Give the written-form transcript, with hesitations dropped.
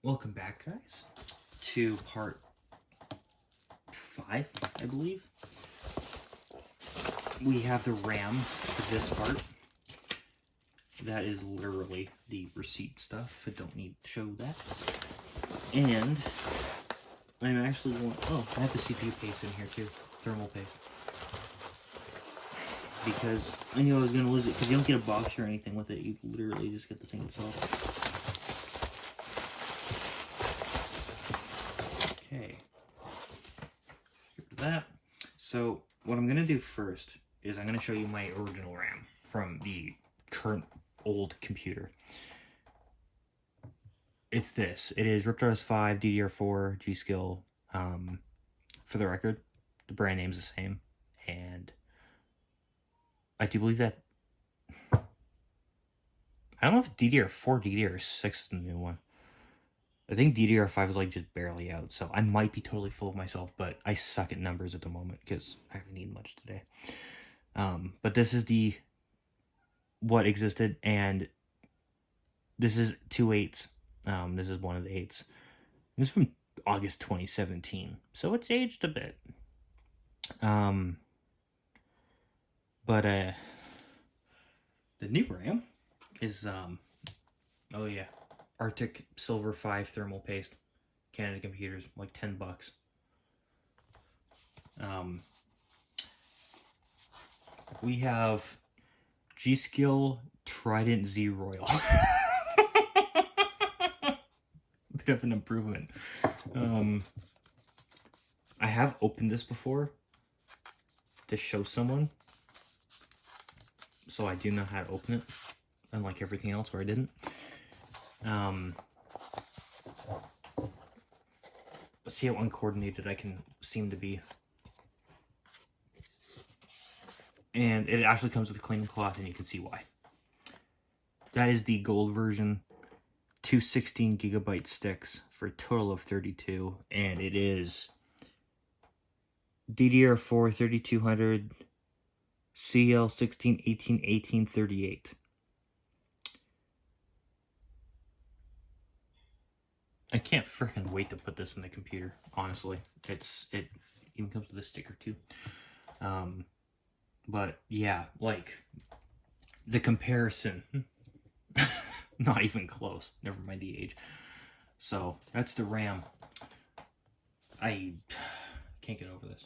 Welcome back, guys, to part 5, I believe. We have the RAM for this part. That is literally the receipt stuff. I don't need to show that. And I'm actually going, oh, I have the CPU paste in here too, thermal paste. Because I knew I was going to lose it, because you don't get a box or anything with it, you literally just get the thing itself. Okay, get rid of that. So what I'm going to do first is I'm going to show you my original RAM from the current old computer. It's this. It is RIPJAWS 5 DDR4 G.SKILL. For the record, the brand name's the same, and I do believe that, I don't know if DDR4, DDR6 is the new one. I think DDR5 is like just barely out, so I might be totally full of myself, but I suck at numbers at the moment because I haven't eaten much today. But this is what existed, and this is 2 8s. This is one of the 8s. This is from August 2017, so it's aged a bit. But the new RAM is oh yeah, Arctic Silver 5 thermal paste. Canada Computers, like $10. We have G.SKILL Trident Z Royal. Bit of an improvement. I have opened this before to show someone, so I do know how to open it, unlike everything else where I didn't. Let's see how uncoordinated I can seem to be. And it actually comes with a clean cloth, and you can see why. That is the gold version, 216 gigabyte sticks for a total of 32, and it is DDR4 3200 CL 16 18 1838. I can't freaking wait to put this in the computer, honestly. It even comes with a sticker too. But yeah, like the comparison, not even close. Never mind the age. So that's the RAM. I can't get over this.